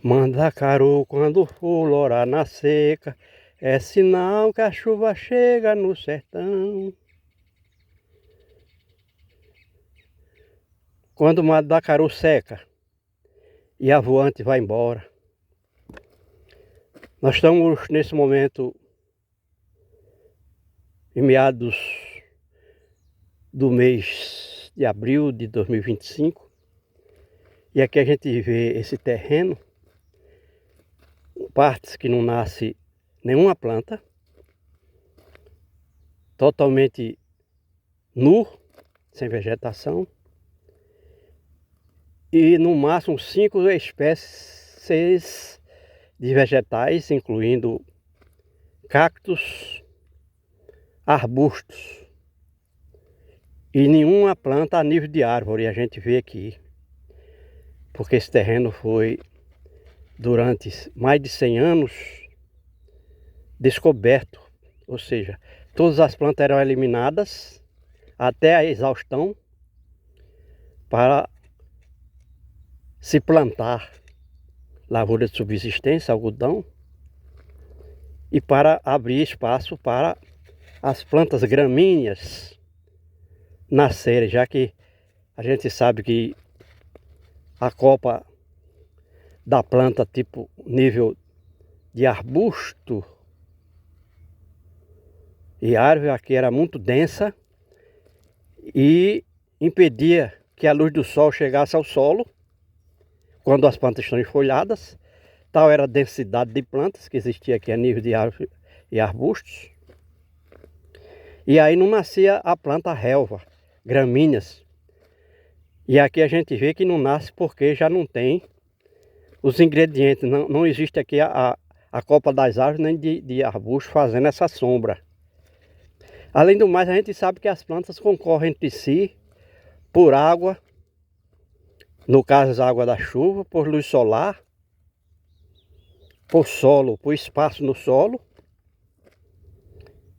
Mandacaru quando florar na seca, é sinal que a chuva chega no sertão. Quando o mandacaru seca e a voante vai embora. Nós estamos nesse momento em meados do mês de abril de 2025. E aqui a gente vê esse terreno, partes que não nasce nenhuma planta, totalmente nu, sem vegetação, e no máximo 5 espécies de vegetais, incluindo cactos, arbustos, e nenhuma planta a nível de árvore a gente vê aqui, porque esse terreno foi, durante mais de 100 anos, descoberto, ou seja, todas as plantas eram eliminadas até a exaustão para se plantar lavoura de subsistência, algodão, e para abrir espaço para as plantas gramíneas nascerem, já que a gente sabe que a copa da planta tipo nível de arbusto e árvore aqui era muito densa e impedia que a luz do sol chegasse ao solo quando as plantas estão enfolhadas. Tal era a densidade de plantas que existia aqui a nível de árvore e arbustos. E aí não nascia a planta relva, gramíneas. E aqui a gente vê que não nasce porque já não tem os ingredientes. Não existe aqui a copa das árvores nem de arbustos fazendo essa sombra. Além do mais, a gente sabe que as plantas concorrem entre si por água, no caso a água da chuva, por luz solar, por solo, por espaço no solo.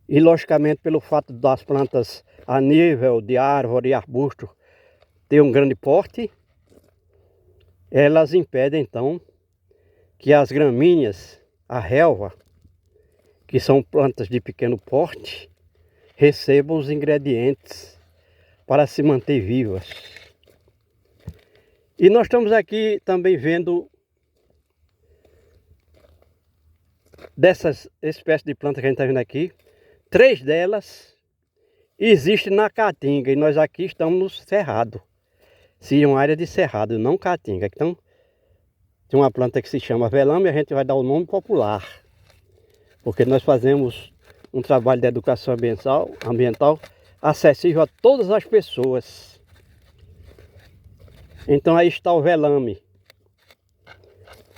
E logicamente pelo fato das plantas a nível de árvore e arbusto ter um grande porte, elas impedem então que as gramíneas, a relva, que são plantas de pequeno porte, recebam os ingredientes para se manter vivas. E nós estamos aqui também vendo dessas espécies de plantas que a gente está vendo aqui, 3 delas existem na caatinga e nós aqui estamos no cerrado. Seria uma área de cerrado, não caatinga. Então, tem uma planta que se chama velame e a gente vai dar o nome popular, porque nós fazemos um trabalho de educação ambiental acessível a todas as pessoas. Então aí está o velame.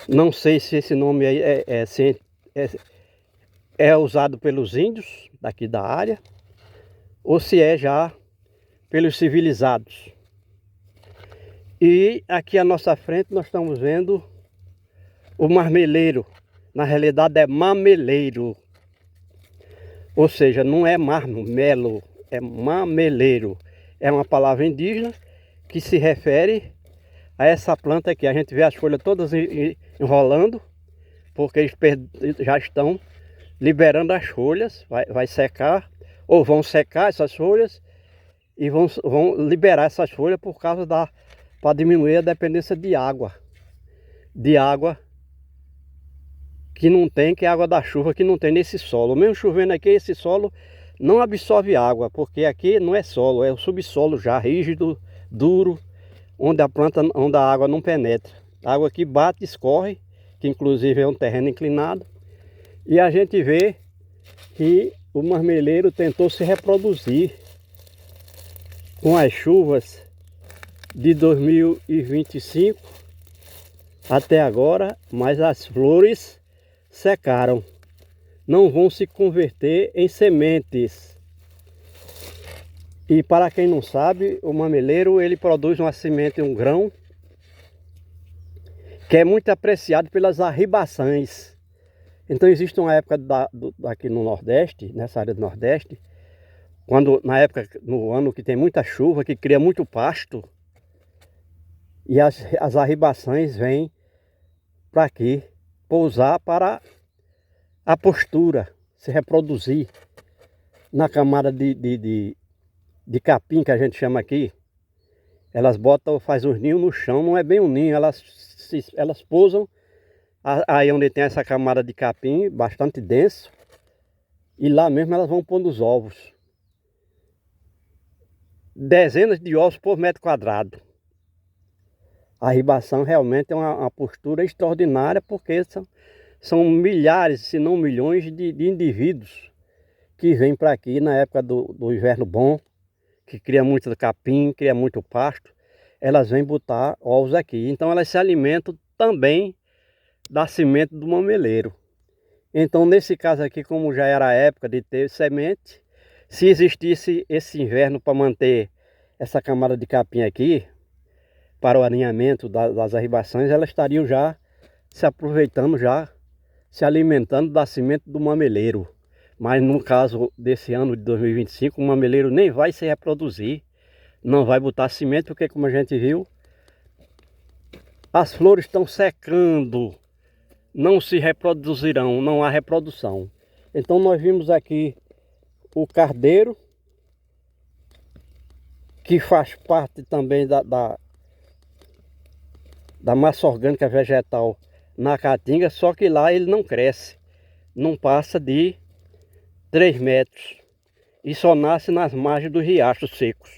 Não sei se esse nome aí é usado pelos índios daqui da área ou se é já pelos civilizados. E aqui à nossa frente nós estamos vendo o marmeleiro. Na realidade é mameleiro. Ou seja, não é marmelo, é mameleiro. É uma palavra indígena que se refere a essa planta aqui. A gente vê as folhas todas enrolando, porque eles já estão liberando as folhas, vai secar, ou vão secar essas folhas e vão liberar essas folhas por causa para diminuir a dependência de água. De água que não tem, que é a água da chuva que não tem nesse solo. Mesmo chovendo aqui, esse solo não absorve água, porque aqui não é solo, é o subsolo já rígido, duro, onde a água não penetra. A água que bate, escorre, que inclusive é um terreno inclinado. E a gente vê que o marmeleiro tentou se reproduzir com as chuvas de 2025 até agora, mas as flores secaram. Não vão se converter em sementes. E para quem não sabe, o mameleiro ele produz uma semente, um grão, que é muito apreciado pelas arribaçãs. Então existe uma época aqui no Nordeste, nessa área do Nordeste, no ano que tem muita chuva, que cria muito pasto, e as arribaçãs vêm para aqui, pousar para a postura, se reproduzir na camada de capim que a gente chama aqui. Elas botam, faz os ninhos no chão, não é bem um ninho, elas pousam aí onde tem essa camada de capim, bastante denso, e lá mesmo elas vão pondo os ovos. Dezenas de ovos por metro quadrado. A ribação realmente é uma postura extraordinária, porque são milhares, se não milhões de indivíduos que vêm para aqui na época do inverno bom, que cria muito capim, cria muito pasto. Elas vêm botar ovos aqui. Então elas se alimentam também da semente do mameleiro. Então nesse caso aqui, como já era a época de ter semente, se existisse esse inverno para manter essa camada de capim aqui, para o aninhamento das arribações, elas estariam já se aproveitando, já se alimentando da semente do mameleiro. Mas no caso desse ano de 2025, o mameleiro nem vai se reproduzir, não vai botar semente, porque como a gente viu, as flores estão secando, não se reproduzirão, não há reprodução. Então nós vimos aqui o cardeiro, que faz parte também da massa orgânica vegetal na caatinga, só que lá ele não cresce, não passa de 3 metros e só nasce nas margens dos riachos secos.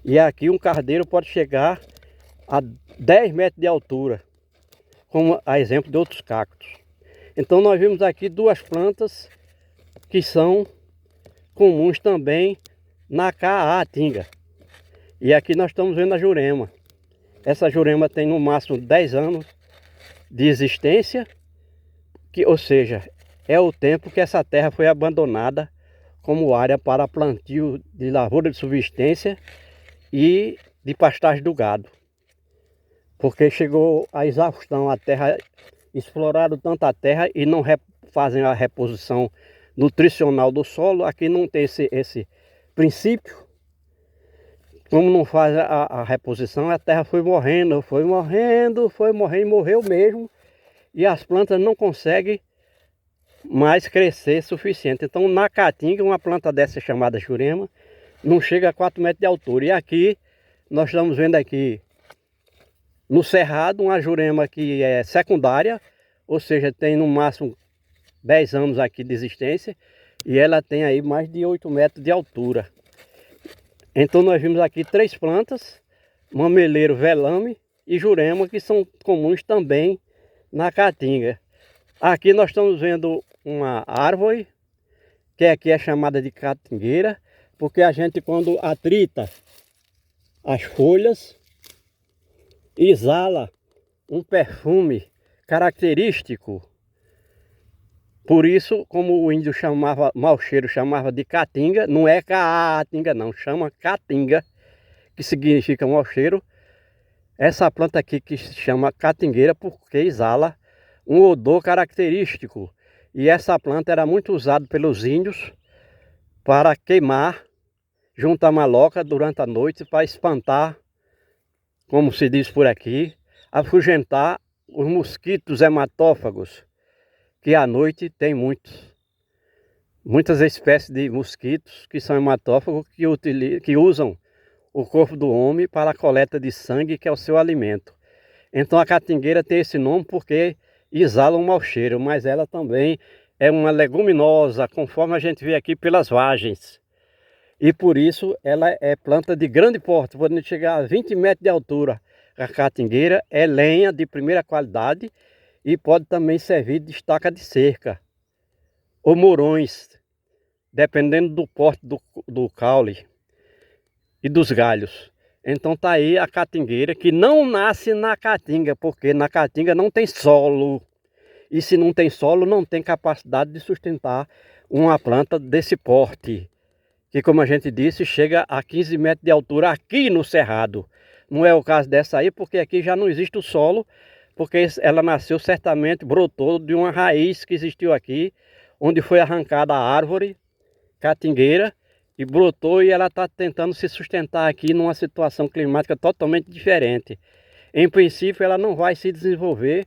E aqui um cardeiro pode chegar a 10 metros de altura, como a exemplo de outros cactos. Então nós vimos aqui duas plantas que são comuns também na caatinga. E aqui nós estamos vendo a jurema. Essa jurema tem no máximo 10 anos de existência, ou seja, é o tempo que essa terra foi abandonada como área para plantio de lavoura de subsistência e de pastagem do gado. Porque chegou a exaustão, a terra, exploraram tanto a terra e não fazem a reposição nutricional do solo. Aqui não tem esse princípio. Como não faz a reposição, a terra foi morrendo e morreu mesmo. E as plantas não conseguem mais crescer suficiente. Então na caatinga, uma planta dessa chamada jurema, não chega a 4 metros de altura. E aqui, nós estamos vendo aqui no cerrado, uma jurema que é secundária, ou seja, tem no máximo 10 anos aqui de existência. E ela tem aí mais de 8 metros de altura. Então nós vimos aqui 3 plantas, mameleiro, velame e jurema, que são comuns também na caatinga. Aqui nós estamos vendo uma árvore, que aqui é chamada de catingueira, porque a gente quando atrita as folhas, exala um perfume característico. Por isso, como o índio chamava, mau cheiro, chamava de caatinga, não é caatinga não, chama caatinga, que significa mau cheiro. Essa planta aqui que se chama catingueira porque exala um odor característico. E essa planta era muito usada pelos índios para queimar junto à maloca durante a noite, para espantar, como se diz por aqui, afugentar os mosquitos hematófagos, que à noite tem muitas espécies de mosquitos que são hematófagos, que usam o corpo do homem para a coleta de sangue, que é o seu alimento. Então a catingueira tem esse nome porque exala um mau cheiro, mas ela também é uma leguminosa, conforme a gente vê aqui pelas vagens. E por isso ela é planta de grande porte, podendo chegar a 20 metros de altura. A catingueira é lenha de primeira qualidade e pode também servir de estaca de cerca ou morões, dependendo do porte do caule e dos galhos. Então tá aí a catingueira, que não nasce na caatinga, porque na caatinga não tem solo. E se não tem solo, não tem capacidade de sustentar uma planta desse porte, que como a gente disse, chega a 15 metros de altura aqui no cerrado. Não é o caso dessa aí, porque aqui já não existe o solo, porque ela nasceu certamente, brotou de uma raiz que existiu aqui, onde foi arrancada a árvore catingueira, e brotou, e ela está tentando se sustentar aqui numa situação climática totalmente diferente. Em princípio ela não vai se desenvolver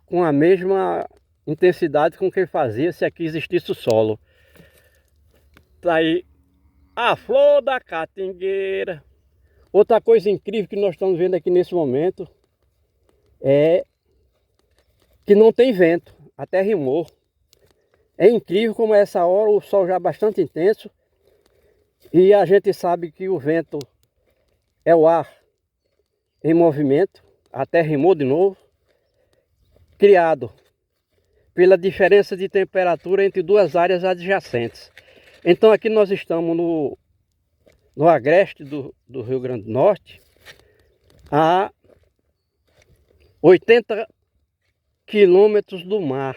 com a mesma intensidade com que fazia se aqui existisse o solo. Tá aí a flor da catingueira. Outra coisa incrível que nós estamos vendo aqui nesse momento é que não tem vento, a terra rimou. É incrível como essa hora o sol já é bastante intenso e a gente sabe que o vento é o ar em movimento, a terra rimou de novo, criado pela diferença de temperatura entre duas áreas adjacentes. Então aqui nós estamos no agreste do Rio Grande do Norte, a 80 quilômetros do mar,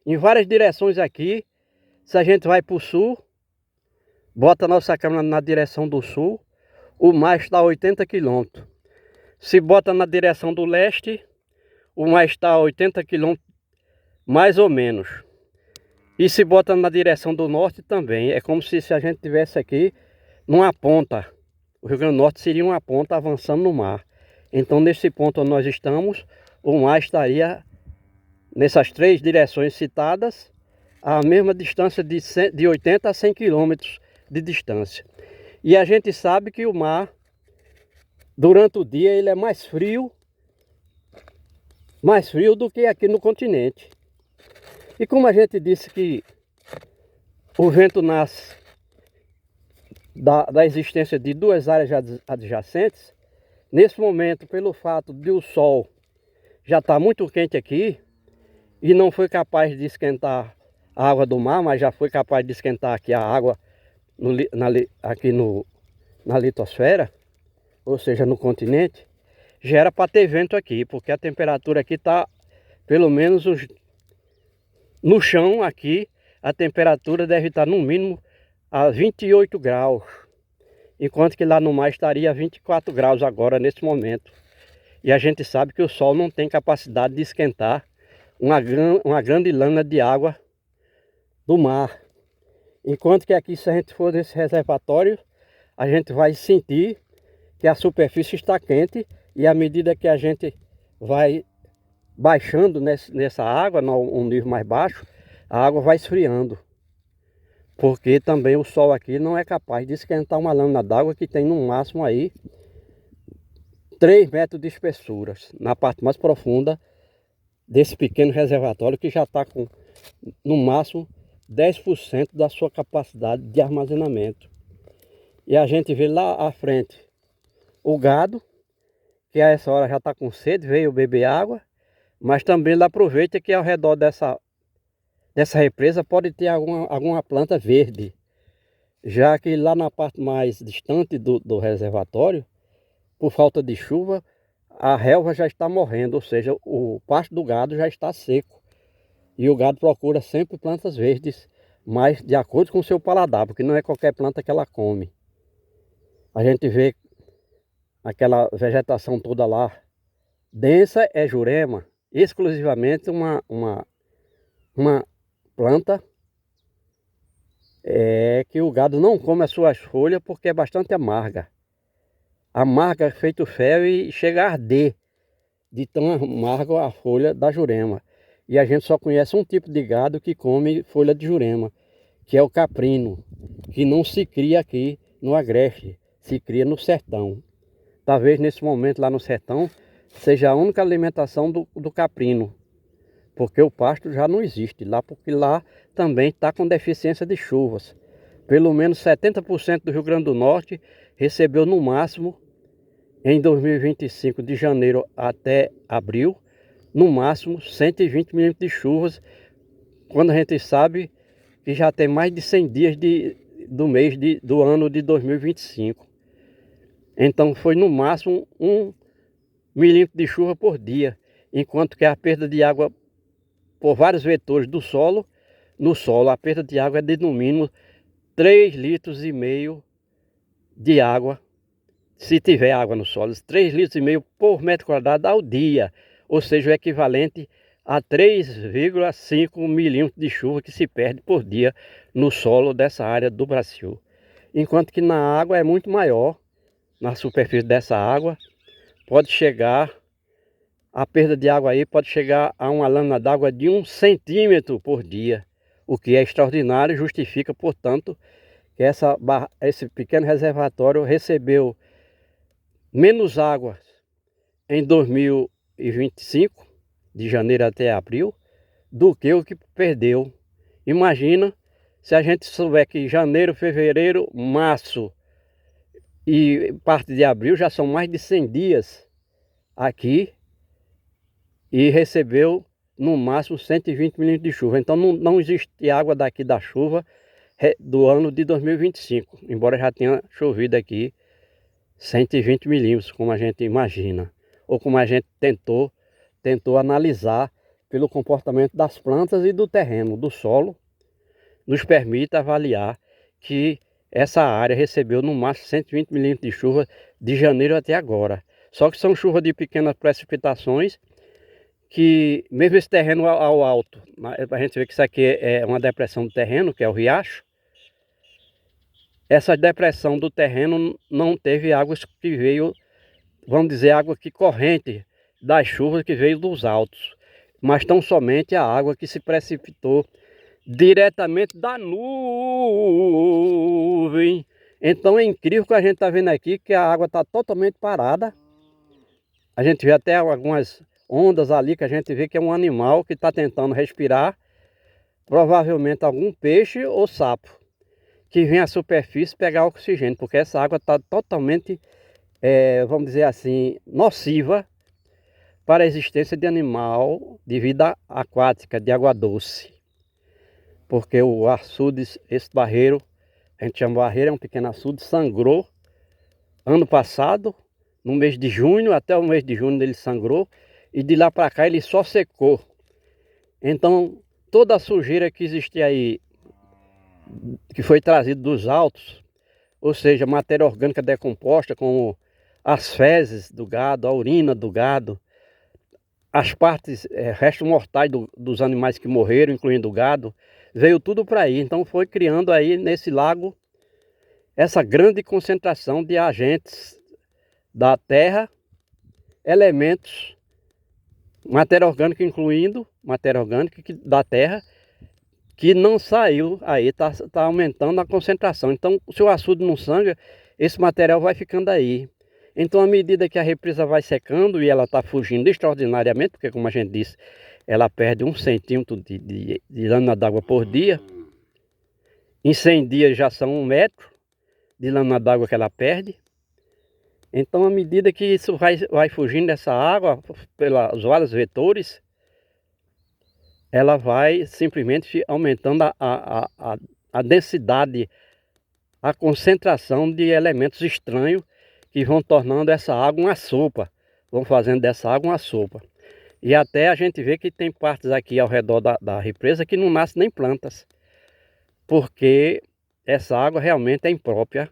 em várias direções aqui. Se a gente vai para o sul, bota a nossa câmera na direção do sul, o mar está a 80 quilômetros. Se bota na direção do leste, o mar está a 80 quilômetros, mais ou menos. E se bota na direção do norte também, é como se a gente estivesse aqui numa ponta. O Rio Grande do Norte seria uma ponta avançando no mar. Então nesse ponto onde nós estamos, o mar estaria nessas três direções citadas, a mesma distância de 80 a 100 quilômetros de distância. E a gente sabe que o mar, durante o dia, ele é mais frio do que aqui no continente. E como a gente disse que o vento nasce da existência de duas áreas adjacentes, nesse momento, pelo fato de o sol já estar muito quente aqui, e não foi capaz de esquentar a água do mar, mas já foi capaz de esquentar aqui a água na litosfera, ou seja, no continente, já era para ter vento aqui, porque a temperatura aqui está, pelo menos no chão aqui, a temperatura deve estar no mínimo a 28 graus, enquanto que lá no mar estaria a 24 graus agora, nesse momento. E a gente sabe que o sol não tem capacidade de esquentar uma grande lâmina de água do mar. Enquanto que aqui, se a gente for nesse reservatório, a gente vai sentir que a superfície está quente, e à medida que a gente vai baixando nessa água, um nível mais baixo, a água vai esfriando. Porque também o sol aqui não é capaz de esquentar uma lâmina d'água que tem no máximo aí 3 metros de espessura, na parte mais profunda desse pequeno reservatório, que já está com no máximo 10% da sua capacidade de armazenamento. E a gente vê lá à frente o gado, que a essa hora já está com sede, veio beber água, mas também ele aproveita que ao redor dessa represa pode ter alguma planta verde, já que lá na parte mais distante do reservatório, por falta de chuva, a relva já está morrendo, ou seja, o pasto do gado já está seco. E o gado procura sempre plantas verdes, mas de acordo com o seu paladar, porque não é qualquer planta que ela come. A gente vê aquela vegetação toda lá densa, é jurema, exclusivamente uma planta que o gado não come as suas folhas porque é bastante amarga. Amarga feito fel e chega a arder de tão amargo a folha da jurema. E a gente só conhece um tipo de gado que come folha de jurema, que é o caprino, que não se cria aqui no agreste, se cria no sertão. Talvez nesse momento lá no sertão seja a única alimentação do caprino, porque o pasto já não existe lá, porque lá também está com deficiência de chuvas. Pelo menos 70% do Rio Grande do Norte recebeu no máximo, em 2025, de janeiro até abril, no máximo 120 milímetros de chuvas, quando a gente sabe que já tem mais de 100 dias do ano de 2025. Então foi no máximo 1 milímetro de chuva por dia, enquanto que a perda de água por vários vetores do solo, no solo a perda de água é de no mínimo 3,5 litros de água, se tiver água no solo, 3,5 litros por metro quadrado ao dia, ou seja, o equivalente a 3,5 milímetros de chuva que se perde por dia no solo dessa área do Brasil. Enquanto que na água é muito maior, na superfície dessa água, pode chegar a perda de água aí pode chegar a uma lâmina d'água de 1 centímetro por dia, o que é extraordinário e justifica, portanto, que esse pequeno reservatório recebeu menos água em 2025, de janeiro até abril, do que o que perdeu. Imagina se a gente souber que janeiro, fevereiro, março e parte de abril já são mais de 100 dias aqui e recebeu no máximo 120 milímetros de chuva. Então não existe água daqui da chuva do ano de 2025, embora já tenha chovido aqui 120 milímetros, como a gente imagina, ou como a gente tentou analisar pelo comportamento das plantas e do terreno, do solo, nos permite avaliar que essa área recebeu no máximo 120 milímetros de chuva de janeiro até agora. Só que são chuvas de pequenas precipitações, que mesmo esse terreno ao alto, a gente vê que isso aqui é uma depressão do terreno, que é o riacho. Essa depressão do terreno não teve águas que veio, vamos dizer, água que corrente das chuvas que veio dos altos, mas tão somente a água que se precipitou diretamente da nuvem. Então é incrível que a gente está vendo aqui que a água está totalmente parada. A gente vê até algumas ondas ali que a gente vê que é um animal que está tentando respirar, provavelmente algum peixe ou sapo, que vem à superfície pegar oxigênio, porque essa água está totalmente, vamos dizer assim, nociva para a existência de animal de vida aquática, de água doce. Porque o açude, esse barreiro, a gente chama barreiro, é um pequeno açude, sangrou ano passado, no mês de junho, até o mês de junho ele sangrou, e de lá para cá ele só secou. Então toda a sujeira que existia aí, que foi trazida dos altos, ou seja, matéria orgânica decomposta, como as fezes do gado, a urina do gado, as partes, restos mortais dos animais que morreram, incluindo o gado, veio tudo para aí. Então foi criando aí nesse lago essa grande concentração de agentes da terra, elementos, matéria orgânica, incluindo matéria orgânica da terra, que não saiu aí, tá aumentando a concentração. Então, se o açude não sangra, esse material vai ficando aí. Então, à medida que a represa vai secando e ela está fugindo extraordinariamente, porque como a gente disse, ela perde 1 centímetro de lâmina d'água por dia. Em 100 dias já são 1 metro de lâmina d'água que ela perde. Então, à medida que isso vai fugindo dessa água, pelos vários vetores, ela vai simplesmente aumentando a densidade, a concentração de elementos estranhos que vão tornando essa água uma sopa, vão fazendo dessa água uma sopa. E até a gente vê que tem partes aqui ao redor da represa que não nascem nem plantas, porque essa água realmente é imprópria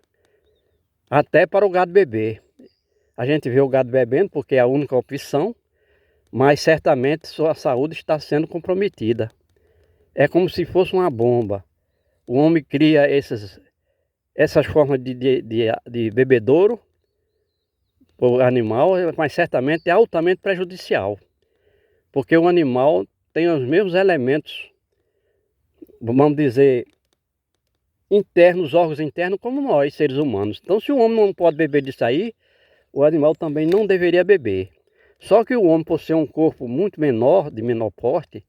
até para o gado beber. A gente vê o gado bebendo porque é a única opção, mas certamente sua saúde está sendo comprometida. É como se fosse uma bomba. O homem cria essas formas de bebedouro para o animal, mas certamente é altamente prejudicial. Porque o animal tem os mesmos elementos, vamos dizer, internos, órgãos internos, como nós, seres humanos. Então, se o homem não pode beber disso aí, o animal também não deveria beber. Só que o homem, por ser um corpo muito menor, de menor porte,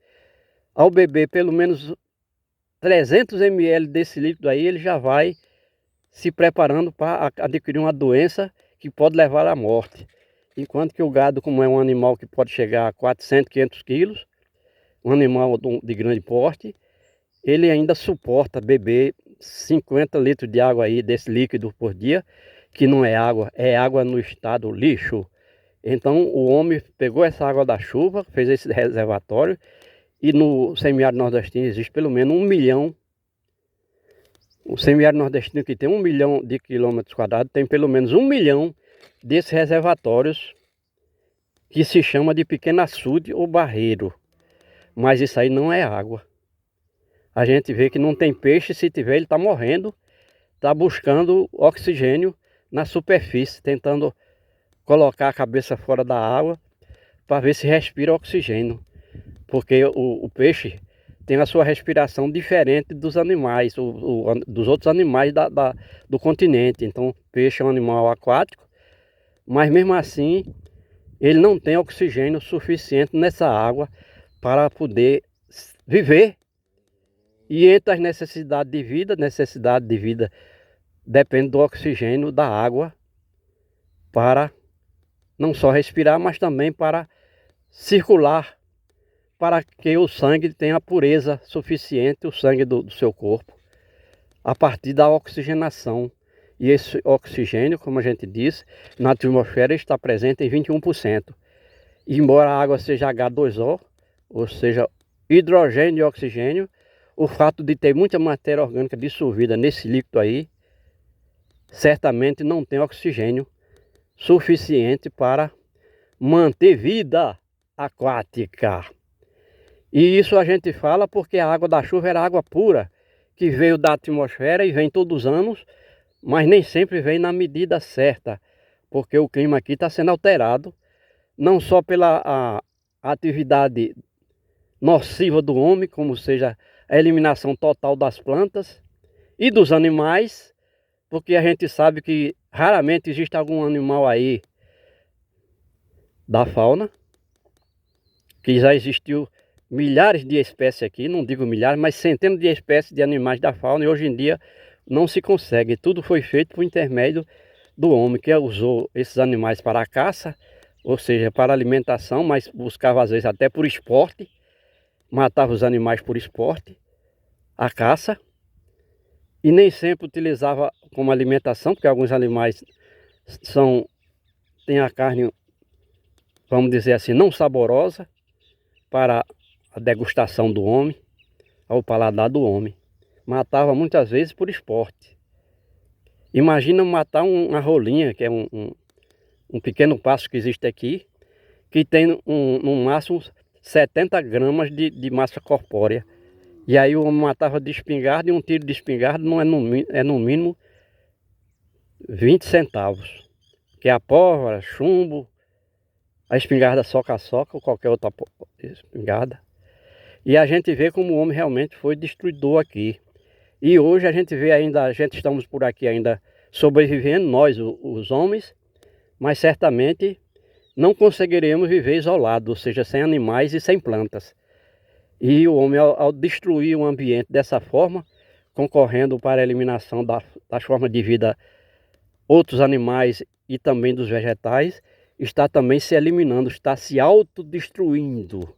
ao beber pelo menos 300 ml desse líquido aí, ele já vai se preparando para adquirir uma doença que pode levar à morte. Enquanto que o gado, como é um animal que pode chegar a 400, 500 quilos, um animal de grande porte, ele ainda suporta beber 50 litros de água aí, desse líquido por dia, que não é água no estado lixo. Então o homem pegou essa água da chuva, fez esse reservatório, e no semiárido nordestino existe pelo menos 1 milhão. O semiárido nordestino, que tem 1 milhão de quilômetros quadrados, tem pelo menos 1 milhão desses reservatórios, que se chama de pequeno açude ou barreiro. Mas isso aí não é água. A gente vê que não tem peixe, se tiver ele está morrendo, está buscando oxigênio na superfície, tentando colocar a cabeça fora da água para ver se respira oxigênio. Porque o peixe tem a sua respiração diferente dos animais, dos outros animais do continente. Então, o peixe é um animal aquático, mas mesmo assim, ele não tem oxigênio suficiente nessa água para poder viver. E entre as necessidade de vida depende do oxigênio da água para não só respirar, mas também para circular, para que o sangue tenha a pureza suficiente, o sangue do seu corpo, a partir da oxigenação. E esse oxigênio, como a gente disse, na atmosfera está presente em 21%. E embora a água seja H2O, ou seja, hidrogênio e oxigênio, o fato de ter muita matéria orgânica dissolvida nesse líquido aí, certamente não tem oxigênio suficiente para manter vida aquática. E isso a gente fala porque a água da chuva era água pura, que veio da atmosfera e vem todos os anos, mas nem sempre vem na medida certa, porque o clima aqui está sendo alterado, não só pela atividade nociva do homem, como seja a eliminação total das plantas e dos animais, porque a gente sabe que raramente existe algum animal aí da fauna, que já existiu milhares de espécies aqui, não digo milhares, mas centenas de espécies de animais da fauna, e hoje em dia não se consegue. Tudo foi feito por intermédio do homem, que usou esses animais para a caça, ou seja, para alimentação, mas buscava às vezes até por esporte, matava os animais por esporte, a caça, e nem sempre utilizava como alimentação, porque alguns animais têm a carne, vamos dizer assim, não saborosa para a degustação do homem, ao paladar do homem. Matava muitas vezes por esporte. Imagina matar uma rolinha, que é um pequeno passo que existe aqui, que tem no máximo 70 gramas de massa corpórea. E aí o homem matava de espingarda, e um tiro de espingarda não é no mínimo 20 centavos. Que é a pólvora, chumbo, a espingarda soca-soca ou qualquer outra espingarda. E a gente vê como o homem realmente foi destruidor aqui. E hoje a gente vê ainda, estamos por aqui ainda sobrevivendo, nós os homens, mas certamente não conseguiremos viver isolados, ou seja, sem animais e sem plantas. E o homem, ao destruir o ambiente dessa forma, concorrendo para a eliminação das formas de vida, outros animais e também dos vegetais, está também se eliminando, está se autodestruindo.